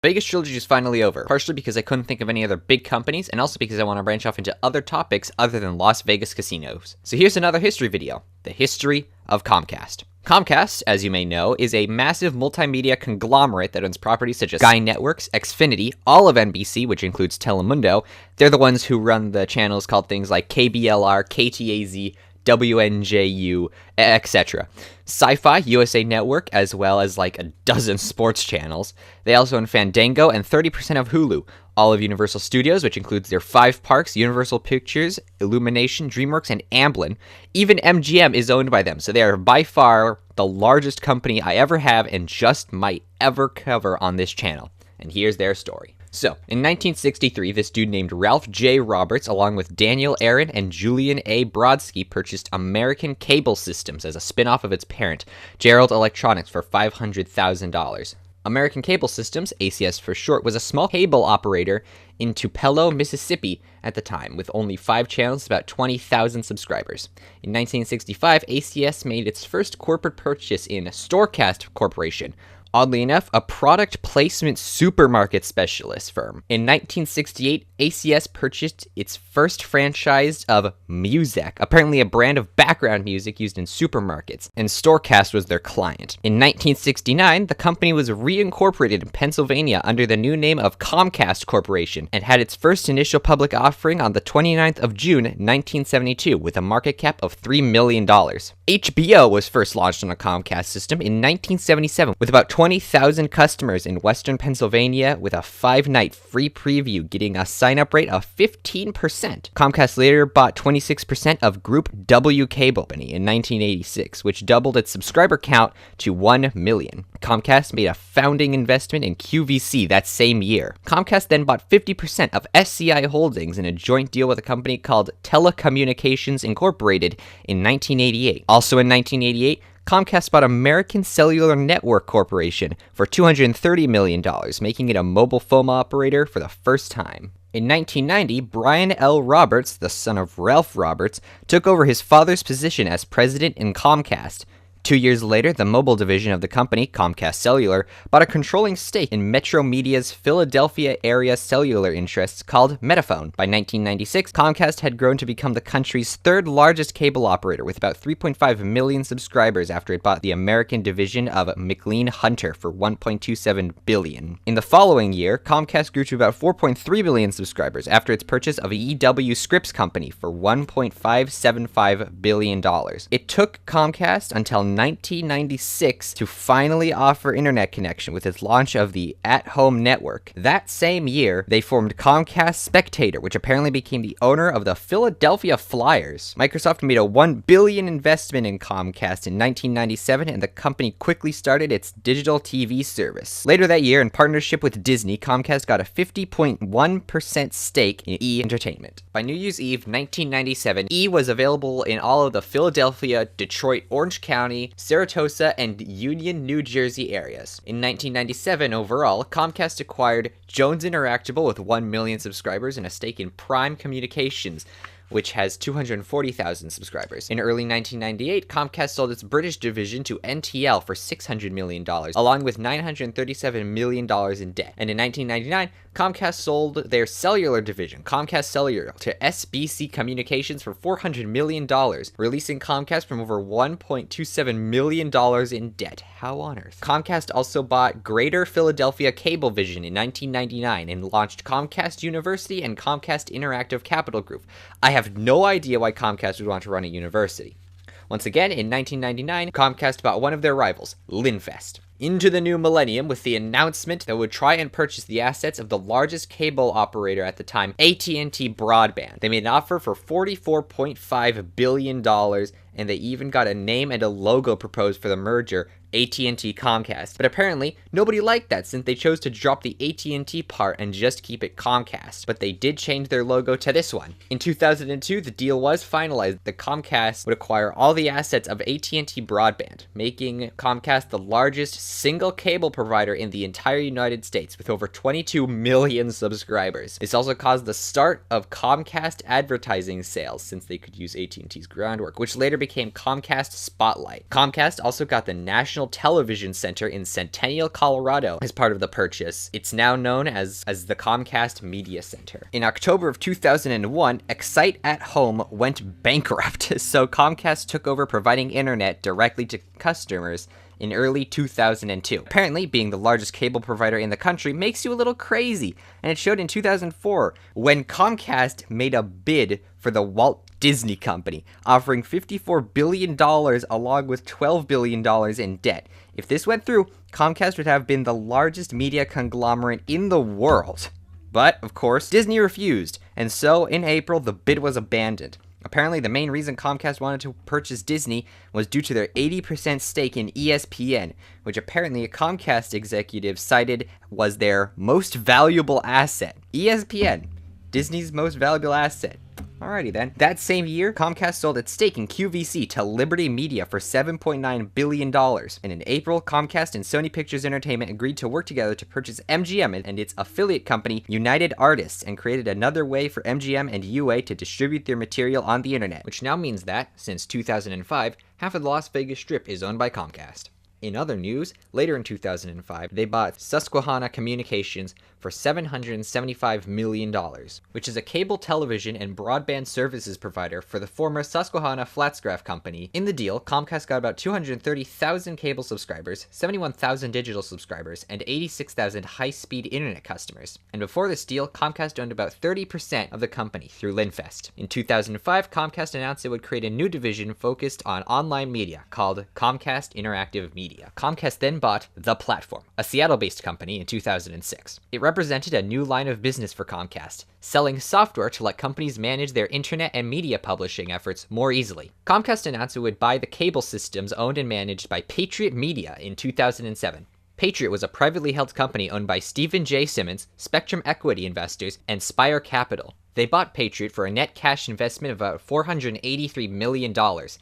Vegas trilogy is finally over, partially because I couldn't think of any other big companies, and also because I want to branch off into other topics other than Las Vegas casinos. So here's another history video, the history of Comcast. Comcast, as you may know, is a massive multimedia conglomerate that owns properties such as Sky Networks, Xfinity, all of NBC, which includes Telemundo. They're the ones who run the channels called things like KBLR, KTAZ, WNJU, etc. Sci-Fi, USA Network, as well as like a dozen sports channels. They also own Fandango and 30% of Hulu. All of Universal Studios, which includes their 5 parks, Universal Pictures, Illumination, Dreamworks, and Amblin. Even MGM is owned by them, so they are by far the largest company I ever have and just might ever cover on this channel. And here's their story. So, in 1963, this dude named Ralph J. Roberts, along with Daniel Aaron and Julian A. Brodsky, purchased American Cable Systems as a spin-off of its parent, Gerald Electronics, for $500,000. American Cable Systems, ACS for short, was a small cable operator in Tupelo, Mississippi at the time, with only 5 channels, about 20,000 subscribers. In 1965, ACS made its first corporate purchase in Storecast Corporation, oddly enough, a product placement supermarket specialist firm. In 1968, ACS purchased its first franchise of Muzak, apparently a brand of background music used in supermarkets, and Storecast was their client. In 1969, the company was reincorporated in Pennsylvania under the new name of Comcast Corporation, and had its first initial public offering on the 29th of June, 1972, with a market cap of $3 million. HBO was first launched on a Comcast system in 1977, with about 20,000 customers in western Pennsylvania, with a 5-night free preview getting a sign-up rate of 15%. Comcast later bought 26% of Group W Cable Company in 1986, which doubled its subscriber count to 1 million. Comcast made a founding investment in QVC that same year. Comcast then bought 50% of SCI Holdings in a joint deal with a company called Telecommunications Incorporated in 1988. Also in 1988, Comcast bought American Cellular Network Corporation for $230 million, making it a mobile phone operator for the first time. In 1990, Brian L. Roberts, the son of Ralph Roberts, took over his father's position as president in Comcast. 2 years later, the mobile division of the company, Comcast Cellular, bought a controlling stake in Metro Media's Philadelphia area cellular interests called Metaphone. By 1996, Comcast had grown to become the country's 3rd largest cable operator, with about 3.5 million subscribers after it bought the American division of McLean Hunter for $1.27 billion. In the following year, Comcast grew to about 4.3 million subscribers after its purchase of EW Scripps Company for $1.575 billion. It took Comcast until 1996 to finally offer internet connection with its launch of the at-home network. That same year, they formed Comcast Spectator, which apparently became the owner of the Philadelphia Flyers. Microsoft made a $1 billion investment in Comcast in 1997, and the company quickly started its digital TV service. Later that year, in partnership with Disney, Comcast got a 50.1% stake in E! Entertainment. By New Year's Eve 1997, E! was available in all of the Philadelphia, Detroit, Orange County, Saratoga, and Union, New Jersey areas. In 1997, overall, Comcast acquired Jones Interactable with 1 million subscribers and a stake in Prime Communications, which has 240,000 subscribers. In early 1998, Comcast sold its British division to NTL for $600 million, along with $937 million in debt. And in 1999, Comcast sold their cellular division, Comcast Cellular, to SBC Communications for $400 million, releasing Comcast from over $1.27 million in debt. How on earth? Comcast also bought Greater Philadelphia Cablevision in 1999 and launched Comcast University and Comcast Interactive Capital Group. I have no idea why Comcast would want to run a university. Once again, in 1999, Comcast bought one of their rivals, Linfest. Into the new millennium with the announcement that would try and purchase the assets of the largest cable operator at the time, AT&T Broadband. They made an offer for $44.5 billion, and they even got a name and a logo proposed for the merger, AT&T Comcast. But apparently, nobody liked that since they chose to drop the AT&T part and just keep it Comcast. But they did change their logo to this one. In 2002, the deal was finalized that Comcast would acquire all the assets of AT&T Broadband, making Comcast the largest single cable provider in the entire United States with over 22 million subscribers. This also caused the start of Comcast advertising sales since they could use AT&T's groundwork, which later became Comcast Spotlight. Comcast also got the national National Television Center in Centennial, Colorado as part of the purchase. It's now known as the Comcast Media Center. In October of 2001, Excite at Home went bankrupt, so Comcast took over providing internet directly to customers in early 2002. Apparently, being the largest cable provider in the country makes you a little crazy, and it showed in 2004 when Comcast made a bid for the Walt Disney Company, offering $54 billion along with $12 billion in debt. If this went through, Comcast would have been the largest media conglomerate in the world. But, of course, Disney refused, and so in April the bid was abandoned. Apparently, the main reason Comcast wanted to purchase Disney was due to their 80% stake in ESPN, which apparently a Comcast executive cited was their most valuable asset. ESPN, Disney's most valuable asset. Alrighty then. That same year, Comcast sold its stake in QVC to Liberty Media for $7.9 billion. And in April, Comcast and Sony Pictures Entertainment agreed to work together to purchase MGM and its affiliate company, United Artists, and created another way for MGM and UA to distribute their material on the internet, which now means that, since 2005, half of the Las Vegas Strip is owned by Comcast. In other news, later in 2005, they bought Susquehanna Communications for $775 million, which is a cable television and broadband services provider for the former Susquehanna Flatsgraph Company. In the deal, Comcast got about 230,000 cable subscribers, 71,000 digital subscribers, and 86,000 high-speed internet customers. And before this deal, Comcast owned about 30% of the company through Linfest. In 2005, Comcast announced it would create a new division focused on online media called Comcast Interactive Media. Comcast then bought The Platform, a Seattle-based company, in 2006. It represented a new line of business for Comcast, selling software to let companies manage their internet and media publishing efforts more easily. Comcast announced it would buy the cable systems owned and managed by Patriot Media in 2007. Patriot was a privately held company owned by Stephen J. Simmons, Spectrum Equity Investors, and Spire Capital. They bought Patriot for a net cash investment of about $483 million,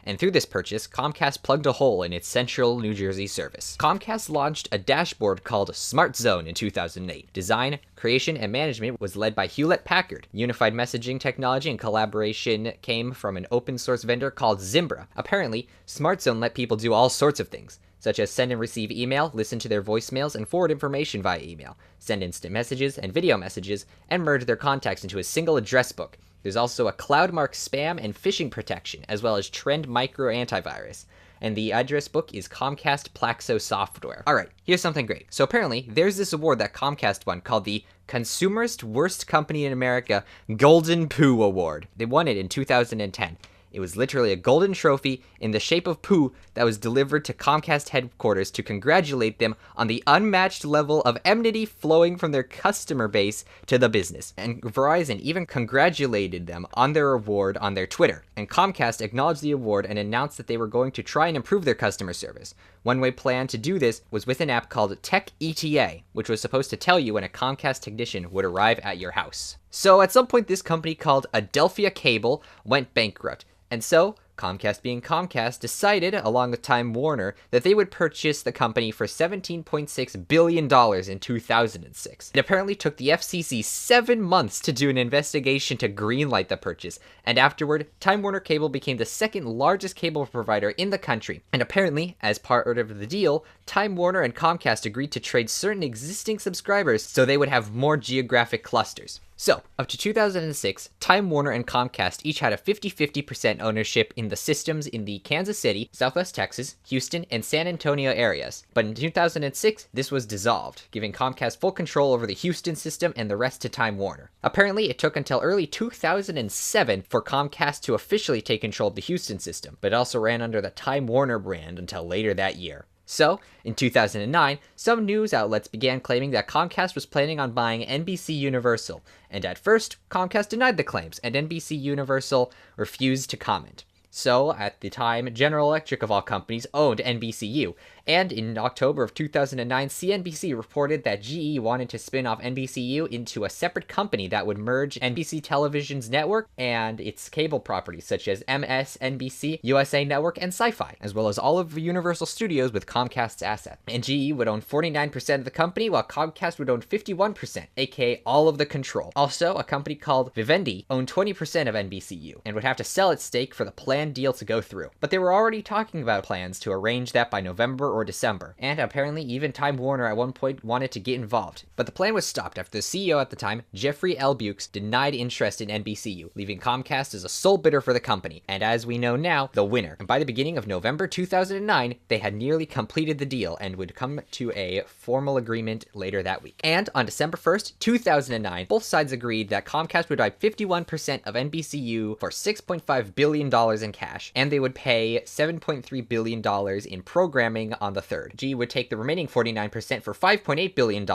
and through this purchase, Comcast plugged a hole in its central New Jersey service. Comcast launched a dashboard called Smart Zone in 2008. Design, creation, and management was led by Hewlett-Packard. Unified messaging technology and collaboration came from an open-source vendor called Zimbra. Apparently, Smart Zone let people do all sorts of things, such as send and receive email, listen to their voicemails, and forward information via email, send instant messages and video messages, and merge their contacts into a single address book. There's also a CloudMark spam and phishing protection, as well as Trend Micro antivirus. And the address book is Comcast Plaxo software. Alright, here's something great. So apparently, there's this award that Comcast won called the Consumerist Worst Company in America Golden Poo Award. They won it in 2010. It was literally a golden trophy in the shape of poo that was delivered to Comcast headquarters to congratulate them on the unmatched level of enmity flowing from their customer base to the business. And Verizon even congratulated them on their award on their Twitter. And Comcast acknowledged the award and announced that they were going to try and improve their customer service. One way plan to do this was with an app called Tech ETA, which was supposed to tell you when a Comcast technician would arrive at your house. So at some point, this company called Adelphia Cable went bankrupt. And so, Comcast being Comcast decided, along with Time Warner, that they would purchase the company for $17.6 billion in 2006. It apparently took the FCC 7 months to do an investigation to greenlight the purchase, and afterward, Time Warner Cable became the second largest cable provider in the country. And apparently, as part of the deal, Time Warner and Comcast agreed to trade certain existing subscribers so they would have more geographic clusters. So, up to 2006, Time Warner and Comcast each had a 50-50% ownership in the systems in the Kansas City, Southwest Texas, Houston, and San Antonio areas. But in 2006, this was dissolved, giving Comcast full control over the Houston system and the rest to Time Warner. Apparently, it took until early 2007 for Comcast to officially take control of the Houston system, but it also ran under the Time Warner brand until later that year. So, in 2009, some news outlets began claiming that Comcast was planning on buying NBC Universal, and at first, Comcast denied the claims, and NBC Universal refused to comment. So, at the time, General Electric of all companies owned NBCU, and in October of 2009, CNBC reported that GE wanted to spin off NBCU into a separate company that would merge NBC Television's network and its cable properties, such as MSNBC, USA Network, and Sci-Fi, as well as all of Universal Studios with Comcast's assets. And GE would own 49% of the company, while Comcast would own 51%, aka all of the control. Also, a company called Vivendi owned 20% of NBCU, and would have to sell its stake for the planned deal to go through. But they were already talking about plans to arrange that by November or December, and apparently even Time Warner at one point wanted to get involved. But the plan was stopped after the CEO at the time, Jeffrey L. Bukes, denied interest in NBCU, leaving Comcast as a sole bidder for the company, and as we know now, the winner. And by the beginning of November 2009, they had nearly completed the deal and would come to a formal agreement later that week. And on December 1st, 2009, both sides agreed that Comcast would buy 51% of NBCU for $6.5 billion in cash, and they would pay $7.3 billion in programming on the third. G would take the remaining 49% for $5.8 billion,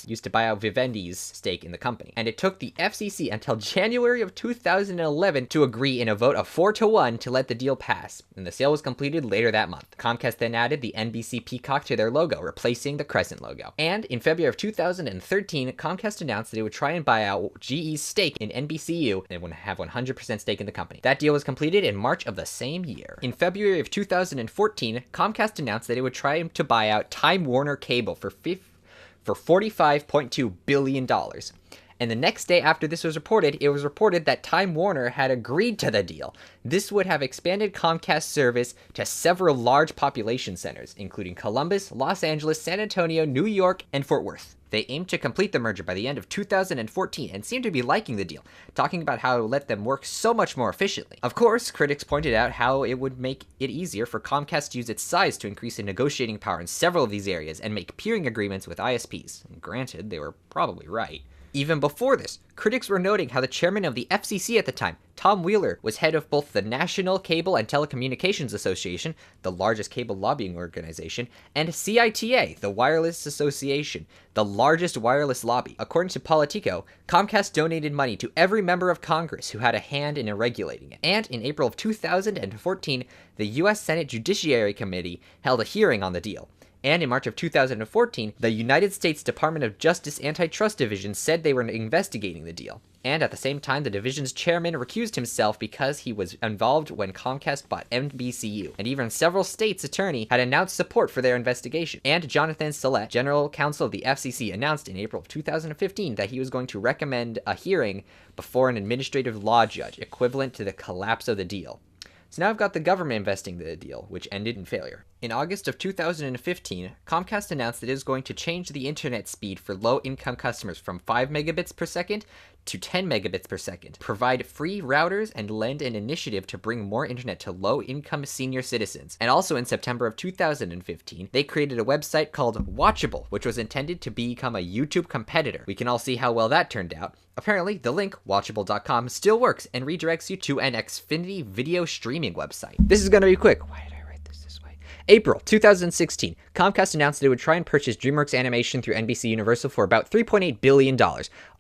used to buy out Vivendi's stake in the company. And it took the FCC until January of 2011 to agree in a vote of 4-1 to let the deal pass, and the sale was completed later that month. Comcast then added the NBC peacock to their logo, replacing the crescent logo. And in February of 2013, Comcast announced that it would try and buy out GE's stake in NBCU and would have 100% stake in the company. That deal was completed in March of the same year. In February of 2014, Comcast announced that it would try to buy out Time Warner Cable for $45.2 billion. And the next day after this was reported, it was reported that Time Warner had agreed to the deal. This would have expanded Comcast service to several large population centers, including Columbus, Los Angeles, San Antonio, New York, and Fort Worth. They aimed to complete the merger by the end of 2014 and seemed to be liking the deal, talking about how it would let them work so much more efficiently. Of course, critics pointed out how it would make it easier for Comcast to use its size to increase its negotiating power in several of these areas and make peering agreements with ISPs. And granted, they were probably right. Even before this, critics were noting how the chairman of the FCC at the time, Tom Wheeler, was head of both the National Cable and Telecommunications Association, the largest cable lobbying organization, and CITA, the Wireless Association, the largest wireless lobby. According to Politico, Comcast donated money to every member of Congress who had a hand in regulating it. And in April of 2014, the U.S. Senate Judiciary Committee held a hearing on the deal. And in March of 2014, the United States Department of Justice Antitrust Division said they were investigating the deal. And at the same time, the division's chairman recused himself because he was involved when Comcast bought NBCU. And even several states' attorney had announced support for their investigation. And Jonathan Sallet, general counsel of the FCC, announced in April of 2015 that he was going to recommend a hearing before an administrative law judge, equivalent to the collapse of the deal. So now I've got the government investigating the deal, which ended in failure. In August of 2015, Comcast announced that it is going to change the internet speed for low-income customers from 5 megabits per second to 10 megabits per second, provide free routers, and lend an initiative to bring more internet to low-income senior citizens. And also in September of 2015, they created a website called Watchable, which was intended to become a YouTube competitor. We can all see how well that turned out. Apparently, the link, watchable.com, still works and redirects you to an Xfinity video streaming website. This is going to be quick. Why did I write this way? April 2016, Comcast announced that it would try and purchase Dreamworks Animation through NBC Universal for about $3.8 billion.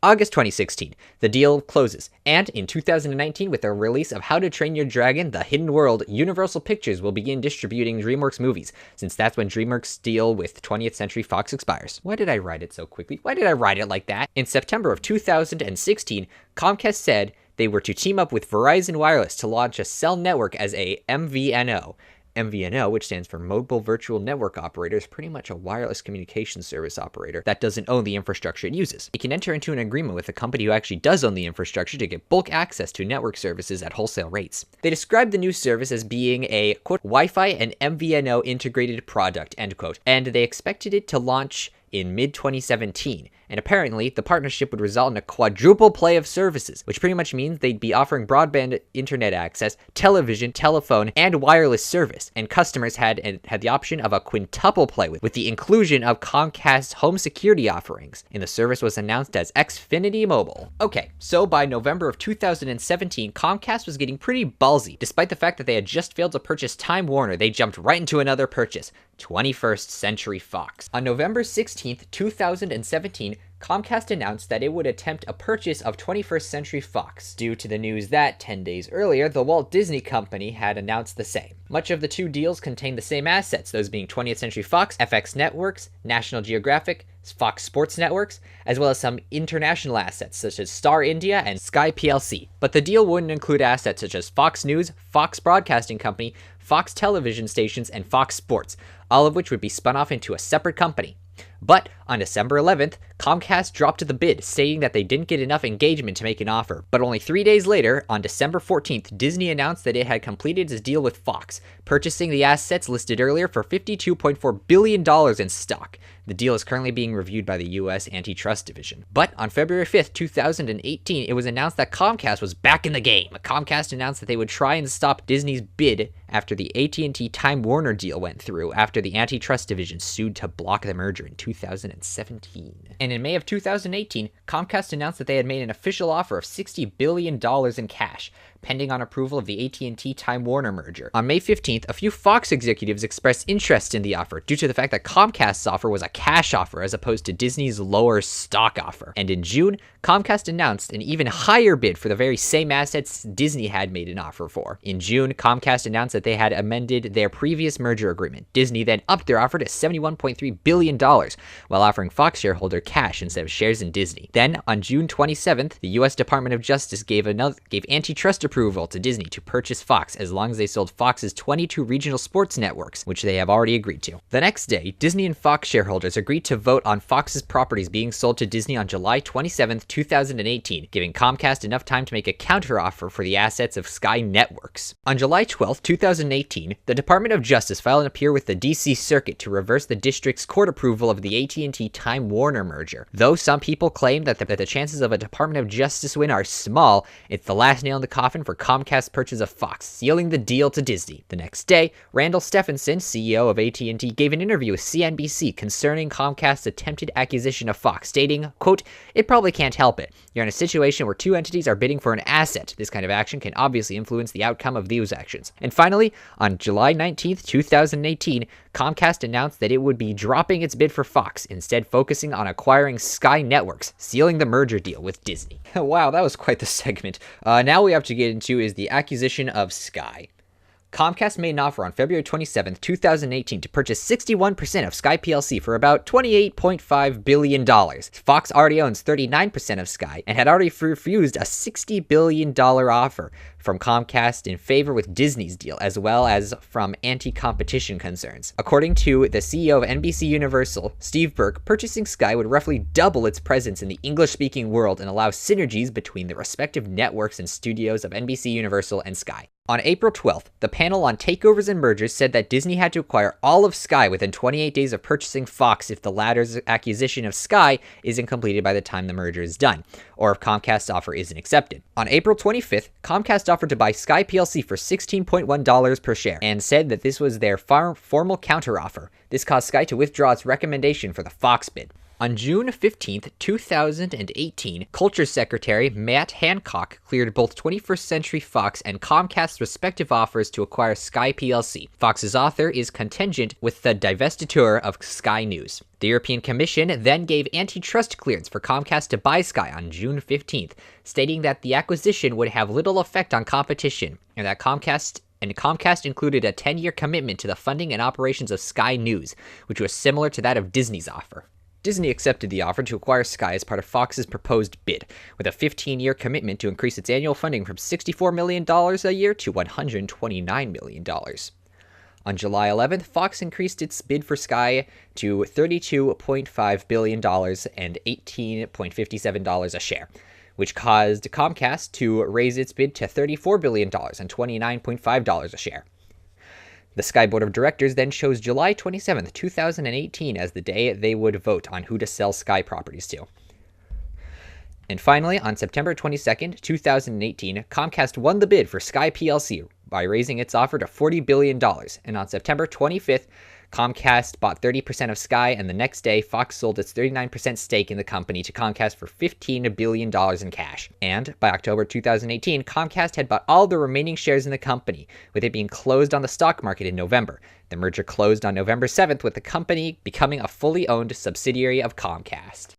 August 2016, the deal closes. And in 2019, with the release of How to Train Your Dragon: The Hidden World, Universal Pictures will begin distributing DreamWorks movies, since that's when DreamWorks' deal with 20th Century Fox expires. Why did I write it so quickly? Why did I write it like that? In September of 2016, Comcast said they were to team up with Verizon Wireless to launch a cell network as a MVNO. MVNO, which stands for Mobile Virtual Network Operator, is pretty much a wireless communication service operator that doesn't own the infrastructure it uses. It can enter into an agreement with a company who actually does own the infrastructure to get bulk access to network services at wholesale rates. They described the new service as being a, quote, Wi-Fi and MVNO integrated product, end quote, and they expected it to launch in mid-2017, and apparently the partnership would result in a quadruple play of services, which pretty much means they'd be offering broadband internet access, television, telephone, and wireless service, and customers had the option of a quintuple play with the inclusion of Comcast's home security offerings, and the service was announced as Xfinity Mobile. Okay, so by November of 2017, Comcast was getting pretty ballsy. Despite the fact that they had just failed to purchase Time Warner, they jumped right into another purchase, 21st Century Fox. On November 16th, 2017, Comcast announced that it would attempt a purchase of 21st Century Fox, due to the news that, 10 days earlier, the Walt Disney Company had announced the same. Much of the two deals contained the same assets, those being 20th Century Fox, FX Networks, National Geographic, Fox Sports Networks, as well as some international assets such as Star India and Sky Plc. But the deal wouldn't include assets such as Fox News, Fox Broadcasting Company, Fox Television Stations, and Fox Sports, all of which would be spun off into a separate company. But on December 11th, Comcast dropped the bid, stating that they didn't get enough engagement to make an offer. But only 3 days later, on December 14th, Disney announced that it had completed its deal with Fox, purchasing the assets listed earlier for $52.4 billion in stock. The deal is currently being reviewed by the U.S. Antitrust Division. But on February 5th, 2018, it was announced that Comcast was back in the game. Comcast announced that they would try and stop Disney's bid after the AT&T Time Warner deal went through, after the Antitrust Division sued to block the merger in 2017. And in May of 2018, Comcast announced that they had made an official offer of $60 billion in cash, pending on approval of the AT&T Time Warner merger. On May 15th, a few Fox executives expressed interest in the offer due to the fact that Comcast's offer was a cash offer as opposed to Disney's lower stock offer. And in June, Comcast announced an even higher bid for the very same assets Disney had made an offer for. In June, Comcast announced that they had amended their previous merger agreement. Disney then upped their offer to $71.3 billion, while offering Fox shareholder cash instead of shares in Disney. Then, on June 27th, the U.S. Department of Justice gave antitrust approval to Disney to purchase Fox as long as they sold Fox's 22 regional sports networks, which they have already agreed to. The next day, Disney and Fox shareholders agreed to vote on Fox's properties being sold to Disney on July 27, 2018, giving Comcast enough time to make a counteroffer for the assets of Sky Networks. On July 12, 2018, the Department of Justice filed an appeal with the D.C. Circuit to reverse the district's court approval of the AT&T Time Warner merger. Though some people claim that the chances of a Department of Justice win are small, it's the last nail in the coffin for Comcast's purchase of Fox, sealing the deal to Disney. The next day, Randall Stephenson, CEO of AT&T, gave an interview with CNBC concerning Comcast's attempted acquisition of Fox, stating, quote, "It probably can't help it. You're in a situation where two entities are bidding for an asset. This kind of action can obviously influence the outcome of those actions." And finally, on July 19th, 2018, Comcast announced that it would be dropping its bid for Fox, instead focusing on acquiring Sky Networks, sealing the merger deal with Disney. Wow, that was quite the segment. Now we have to get into is the acquisition of Sky. Comcast made an offer on February 27, 2018 to purchase 61% of Sky Plc for about $28.5 billion. Fox already owns 39% of Sky and had already refused a $60 billion offer from Comcast in favor with Disney's deal, as well as from anti-competition concerns. According to the CEO of NBC Universal, Steve Burke, purchasing Sky would roughly double its presence in the English-speaking world and allow synergies between the respective networks and studios of NBC Universal and Sky. On April 12th, the panel on takeovers and mergers said that Disney had to acquire all of Sky within 28 days of purchasing Fox if the latter's acquisition of Sky isn't completed by the time the merger is done, or if Comcast's offer isn't accepted. On April 25th, Comcast offered to buy Sky Plc for $16.1 per share and said that this was their formal counteroffer. This caused Sky to withdraw its recommendation for the Fox bid. On June 15, 2018, Culture Secretary Matt Hancock cleared both 21st Century Fox and Comcast's respective offers to acquire Sky Plc. Fox's offer is contingent with the divestiture of Sky News. The European Commission then gave antitrust clearance for Comcast to buy Sky on June 15th, stating that the acquisition would have little effect on competition, and that Comcast included a 10-year commitment to the funding and operations of Sky News, which was similar to that of Disney's offer. Disney accepted the offer to acquire Sky as part of Fox's proposed bid, with a 15-year commitment to increase its annual funding from $64 million a year to $129 million. On July 11th, Fox increased its bid for Sky to $32.5 billion and $18.57 a share, which caused Comcast to raise its bid to $34 billion and $29.5 a share. The Sky Board of Directors then chose July 27, 2018 as the day they would vote on who to sell Sky properties to. And finally, on September 22, 2018, Comcast won the bid for Sky Plc by raising its offer to $40 billion, and on September 25th, Comcast bought 30% of Sky, and the next day, Fox sold its 39% stake in the company to Comcast for $15 billion in cash. And by October 2018, Comcast had bought all the remaining shares in the company, with it being closed on the stock market in November. The merger closed on November 7th, with the company becoming a fully owned subsidiary of Comcast.